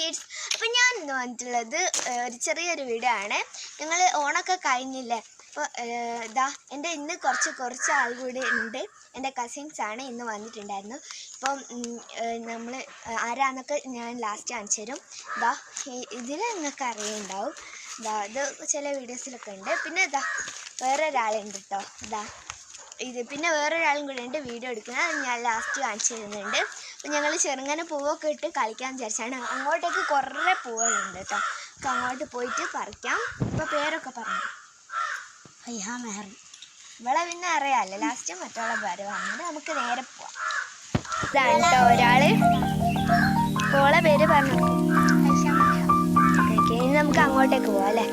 Kids. അപ്പോൾ ഞാൻ ഇന്ന് വന്നിട്ടുള്ളത് ഒരു ചെറിയൊരു വീഡിയോ ആണ്. ഞങ്ങൾ ഓണമൊക്കെ കഴിഞ്ഞില്ലേ, അപ്പോൾ എൻ്റെ ഇന്ന് കുറച്ച് ആൾ കൂടി ഉണ്ട്. എൻ്റെ കസിൻസാണ് ഇന്ന് വന്നിട്ടുണ്ടായിരുന്നു. ഇപ്പം നമ്മൾ ആരാന്നൊക്കെ ഞാൻ ലാസ്റ്റ് കാണിച്ചു തരും. ഇതിൽ നിങ്ങൾക്ക് അറിയുന്നുണ്ടാവും. ഇത് ചില വീഡിയോസിലൊക്കെ ഉണ്ട്. പിന്നെ വേറൊരാളുണ്ട് കേട്ടോ. ഇത് പിന്നെ വേറൊരാളും കൂടെ ഉണ്ട് വീഡിയോ എടുക്കുന്നത്. ഞാൻ ലാസ്റ്റ് കാണിച്ചു തരുന്നുണ്ട്. അപ്പോൾ ഞങ്ങൾ ചെറുങ്ങനെ പൂവൊക്കെ ഇട്ട് കളിക്കാൻ വിചാരിച്ചാണ്. അങ്ങോട്ടേക്ക് കുറേ പൂവുകളുണ്ട് കേട്ടോ. അപ്പോൾ അങ്ങോട്ട് പോയിട്ട് പറിക്കാം. ഇപ്പോൾ പേരൊക്കെ പറഞ്ഞു. ഫൈഹ മെഹർ. ഇവളെ പിന്നെ അറിയാമല്ലോ. ലാസ്റ്റ് മറ്റുള്ള പേര് വന്നത്. നമുക്ക് നേരെ പോവാം. ഇതാണ് കേട്ടോ ഒരാള്. ഓളെ പേര് പറഞ്ഞു. ഇനി നമുക്ക് അങ്ങോട്ടേക്ക് പോവാം അല്ലേ.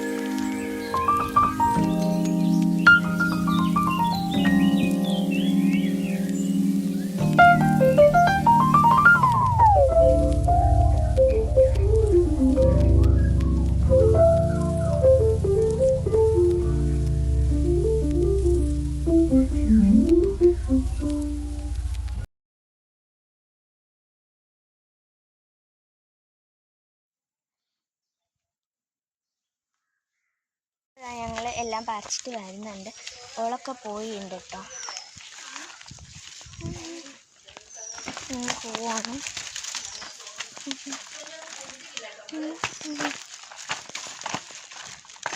ഞങ്ങൾ എല്ലാം പറിച്ചിട്ട് വരുന്നുണ്ട്. ഓളൊക്കെ പോയിട്ടുണ്ട് കേട്ടോ. പോവാണ്.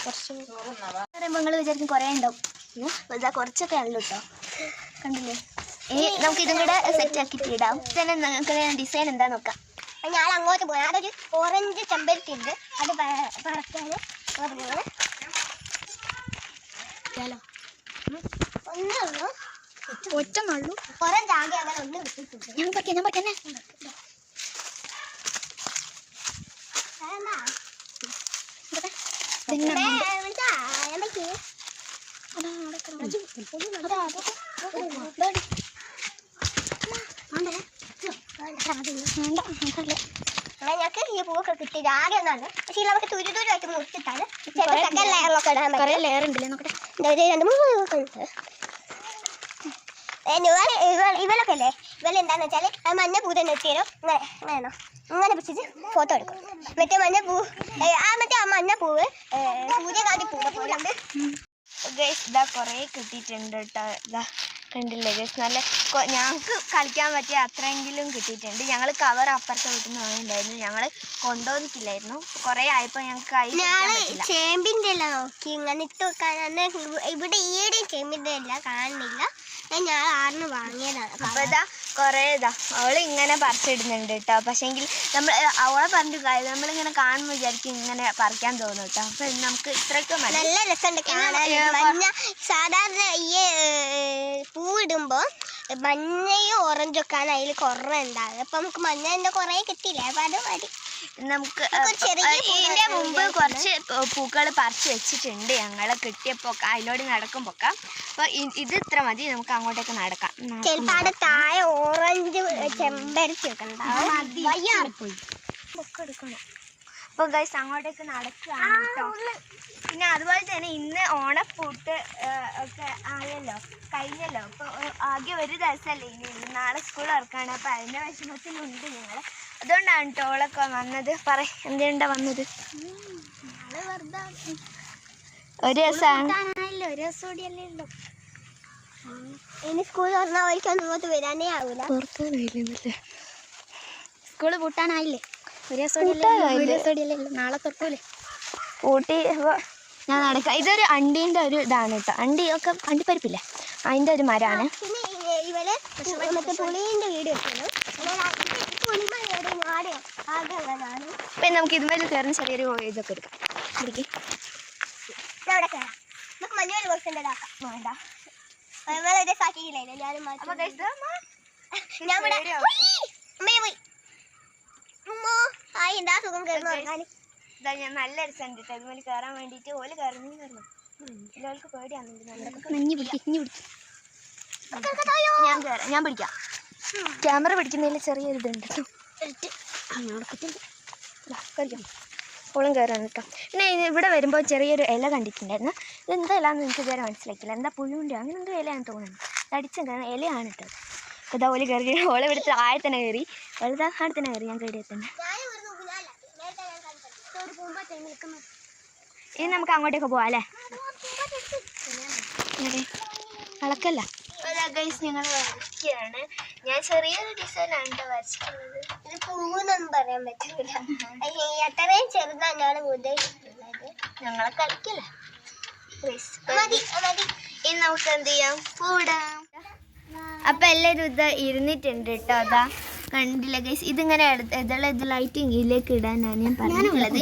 കുറച്ച് പറയുമ്പോൾ നിങ്ങൾ വിചാരിക്കും കുറേ ഉണ്ടാവും. കുറച്ചൊക്കെ ഉള്ളൂ കേട്ടോ. കണ്ടില്ലേ? നമുക്ക് ഇതും കൂടെ സെറ്റ് ആക്കിയിട്ട് ഇടാം. തന്നെ നിങ്ങൾക്ക് ഡിസൈൻ എന്താ നോക്കാം. ഞാൻ അങ്ങോട്ട് പോയി. അതൊരു ഓറഞ്ച് ചെമ്പരത്തി ഉണ്ട്. അത് പറക്കാൻ അങ്ങോട്ട് പോയി. ഒന്നുള്ളൂ, ഒറ്റന്നുള്ളൂ. കുറെ ജാഗ അങ്ങനെ ഒന്നും കിട്ടിയിട്ടുണ്ട്. ഞാൻ പറിക്കാൻ ഞങ്ങൾക്ക് ഈ പൂവൊക്കെ കിട്ടി. ജാഗ ഒന്നാണ്. പക്ഷേ നമുക്ക് തുരുതുരായിട്ട് മുറിച്ചിട്ടാണ്. ലെയറിലൊക്കെ ഇടാൻ പറ്റും. ലെയർ ഉണ്ടല്ലേ നോക്കട്ടെ. 2-3 പൂവൊക്കെ ഉണ്ട്. ഇവലൊക്കെ അല്ലേ, ഇവലെന്താന്ന് വെച്ചാൽ മഞ്ഞ പൂ തന്നെ എത്തിയാലോ ഇങ്ങനെയാണോ ഇങ്ങനെ പിടിച്ചിട്ട് ഫോട്ടോ എടുക്കും. മറ്റേ മഞ്ഞ പൂ ആ മഞ്ഞ പൂവ് സൂര്യകാന്തി പൂവ് പോലെ ഉണ്ട്. കുറേ കിട്ടിയിട്ടുണ്ട് കേട്ടോ. കണ്ടില്ലേ ഗൈസ്, നല്ല ഞങ്ങൾക്ക് കളിക്കാൻ പറ്റിയ അത്രയെങ്കിലും കിട്ടിയിട്ടുണ്ട്. ഞങ്ങൾ കവർ അപ്പുറത്തെ വീട്ടിൽ നിന്ന് വാങ്ങിയിട്ടുണ്ടായിരുന്നു. ഞങ്ങൾ കൊണ്ടുവന്നിട്ടില്ലായിരുന്നു. കുറേ ആയപ്പോൾ ഞങ്ങൾക്ക് ചേമ്പിൻ്റെ എല്ലാം നോക്കി ഇങ്ങനെ ഇട്ട് വെക്കാനാണ്. ഇവിടെ ഈയുടെയും ചേമ്പിൻ്റെ എല്ലാം കാണുന്നില്ല. ഞാൻ ആറിന് വാങ്ങിയതാണ്. അപ്പോൾ കുറേ അവൾ ഇങ്ങനെ പറിച്ചിടുന്നുണ്ട് കേട്ടോ. പക്ഷേങ്കിൽ നമ്മൾ അവളെ പറഞ്ഞിട്ട് കാര്യം നമ്മളിങ്ങനെ കാണുമ്പോൾ വിചാരിക്കും ഇങ്ങനെ പറിക്കാൻ തോന്നും കേട്ടോ. അപ്പം നമുക്ക് ഇത്രയൊക്കെ നല്ല രസമുണ്ട്. മഞ്ഞ സാധാരണ ഈ പൂവിടുമ്പോൾ മഞ്ഞയും ഓറഞ്ചൊക്കെയാണ് അതിൽ കുറേ ഉണ്ടാകുക. അപ്പം നമുക്ക് മഞ്ഞൻ്റെ കുറേ കിട്ടിയില്ലേ. അപ്പം അത് മതി. നമുക്ക് ഇതിൻ്റെ മുമ്പ് കുറച്ച് പൂക്കൾ പറിച്ച് വെച്ചിട്ടുണ്ട് ഞങ്ങൾ കിട്ടിയപ്പോൾ. അതിലൂടെ നടക്കുമ്പോൾ അപ്പോൾ ഇത് ഇത്ര മതി. നമുക്ക് അങ്ങോട്ടേക്ക് നടക്കാം. ചിലപ്പോൾ താഴെ ഓറഞ്ച് ചെമ്പരത്തി ഒക്കെ ഉണ്ടാവും. എടുക്കണം. അപ്പോൾ ഗൈസ് അങ്ങോട്ടേക്ക് നടക്കുകയാണ് കേട്ടോ. പിന്നെ അതുപോലെ തന്നെ ഇന്ന് ഓണപ്പൂട്ട് ഒക്കെ ആയല്ലോ, കഴിഞ്ഞല്ലോ. അപ്പോൾ ആകെ ഒരു ദിവസമല്ലേ ഇനി നാളെ സ്കൂൾ തുറക്കാണ്. അപ്പോൾ അതിൻ്റെ വിഷമത്തിലുണ്ട് ഞങ്ങൾ. അതുകൊണ്ടാണ് ടോളൊക്കെ വന്നത്. എന്തുകൊണ്ടാണ് വന്നത്? ഒരു ദിവസമാണ്. ഒരു ദിവസം കൂടിയല്ലേ ഉള്ളൂ. ഇനി സ്കൂൾ തുറന്നാൽ വഴിക്കൊന്നും ഇങ്ങോട്ട് വരാനേ ആവൂല. സ്കൂള് പൂട്ടാനായില്ലേ? ഒരു ദിവസം നാളെ തുറക്കൂലേ. പൂട്ടി ഞാൻ നടക്കാം. ഇതൊരു അണ്ടീൻ്റെ ഒരു ഇതാണ് കേട്ടോ. അണ്ടിപ്പരിപ്പില്ലേ, അതിൻ്റെ ഒരു മരമാണ്. പിന്നെ ഇവര് മറ്റേ പുളീൻ്റെ വീട് വെക്കുന്നു. പിന്നെ നമുക്ക് ഇതുപോലെ കയറുന്ന ചെറിയൊരു ഇതൊക്കെ എടുക്കാം. അവിടെ കയറാം. നമുക്ക് മഞ്ഞൾ കുറച്ചുണ്ടാക്കാം. വേണ്ട സാക്കിയില്ലേ ഞാനും സുഖം കയറുന്നു. ഞാൻ നല്ല രസമുണ്ട് കേട്ടോ. ഇതുപോലെ കയറാൻ വേണ്ടിയിട്ട് ഓല് കയറുന്നു. എല്ലാവർക്കും പേടിയാണെന്നുണ്ട്. ഞാൻ പിടിക്കാം. ക്യാമറ പിടിക്കുന്നതിൽ ചെറിയൊരു ഇതുണ്ട് കേട്ടോ. ഓളം കയറാണ് കേട്ടോ. പിന്നെ ഇവിടെ വരുമ്പോൾ ചെറിയൊരു ഇല കണ്ടിട്ടുണ്ടായിരുന്നു. ഇതെന്താ ഇലാന്ന് എനിക്ക് ഇതുവരെ മനസ്സിലാക്കില്ല. എന്താ പുഴുവിൻ്റെ അങ്ങനെ എന്തോ ഇലയാണെന്ന് തോന്നുന്നു. അടിച്ച ഇലയാണ് കേട്ടോ. അപ്പോൾ ഓല് കയറി ഓളെ ഇവിടുത്തെ ആഴത്തന്നെ കയറി വലുതാ ആഴത്തന്നെ കയറി. ഞാൻ കയറിയ തന്നെ ഇനി നമുക്ക് അങ്ങോട്ടേക്ക് പോവാം അല്ലേ? കളക്കല്ല ഗൈസ്, ഞങ്ങൾ വരയ്ക്കുകയാണ്. ഞാൻ ചെറിയൊരു ഡിസൈനാണ് കേട്ടോ വരച്ചിട്ടുള്ളത്. ഇത് പൂവെന്നൊന്നും പറയാൻ പറ്റില്ല, അത്രയും ചെറുതാണ് ഉദ്ദേശിച്ചിട്ടുള്ളത്. ഞങ്ങളെ കളിക്കല്ല. ഇനി നമുക്ക് എന്ത് ചെയ്യാം, പൂടാം. അപ്പൊ എല്ലാവരും ഇത് ഇരുന്നിട്ടുണ്ട് കേട്ടോ. അതാ കണ്ടില്ല ഗൈസ്, ഇതിങ്ങനെ ഇതിലായിട്ട് ഇതിലേക്ക് ഇടാനാണ് ഞാൻ പറഞ്ഞിട്ടുള്ളത്.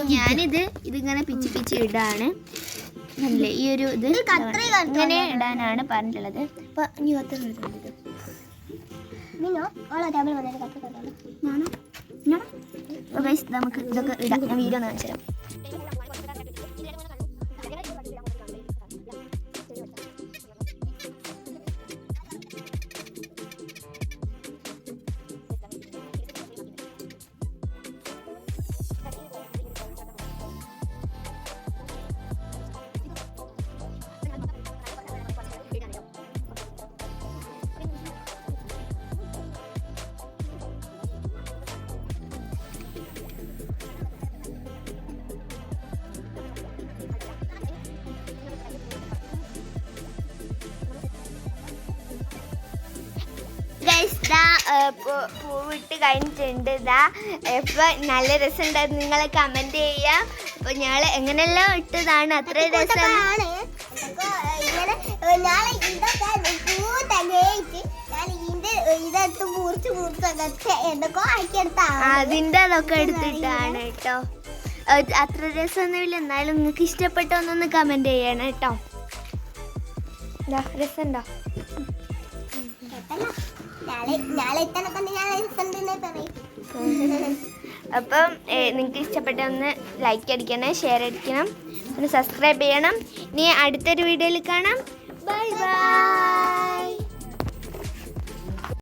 ഇതിങ്ങനെ പിച്ച് ഇടാണ്. അല്ലേ ഈ ഒരു ഇത് ഇങ്ങനെ ഇടാനാണ് പറഞ്ഞിട്ടുള്ളത്. അപ്പൊ ഇനി ഒത്തുള്ളത് നമുക്ക് ഇതൊക്കെ ഇടാം. ഞാൻ വീഡിയോ ഒന്ന് കാണിച്ചു തരാം. പൂവിട്ട് കഴിഞ്ഞിട്ടുണ്ട്. ഇതാ ഇപ്പൊ നല്ല രസമുണ്ടായിരുന്നു. നിങ്ങൾ കമന്റ് ചെയ്യാം. അപ്പൊ ഞങ്ങൾ എങ്ങനെയെല്ലാം ഇട്ടതാണ് അത്ര രസം. അതിന്റെ അതൊക്കെ എടുത്തിട്ടാണ് കേട്ടോ. അത്ര രസമൊന്നുമില്ല, എന്നാലും നിങ്ങൾക്ക് ഇഷ്ടപ്പെട്ടൊന്നൊന്ന് കമന്റ് ചെയ്യണം കേട്ടോ. രസമുണ്ടോ? അപ്പം നിങ്ങൾക്ക് ഇഷ്ടപ്പെട്ട ഒന്ന് ലൈക്ക് അടിക്കണം, ഷെയർ അടിക്കണം, പിന്നെ സബ്സ്ക്രൈബ് ചെയ്യണം. ഇനി അടുത്തൊരു വീഡിയോയിൽ കാണാം. Bye bye.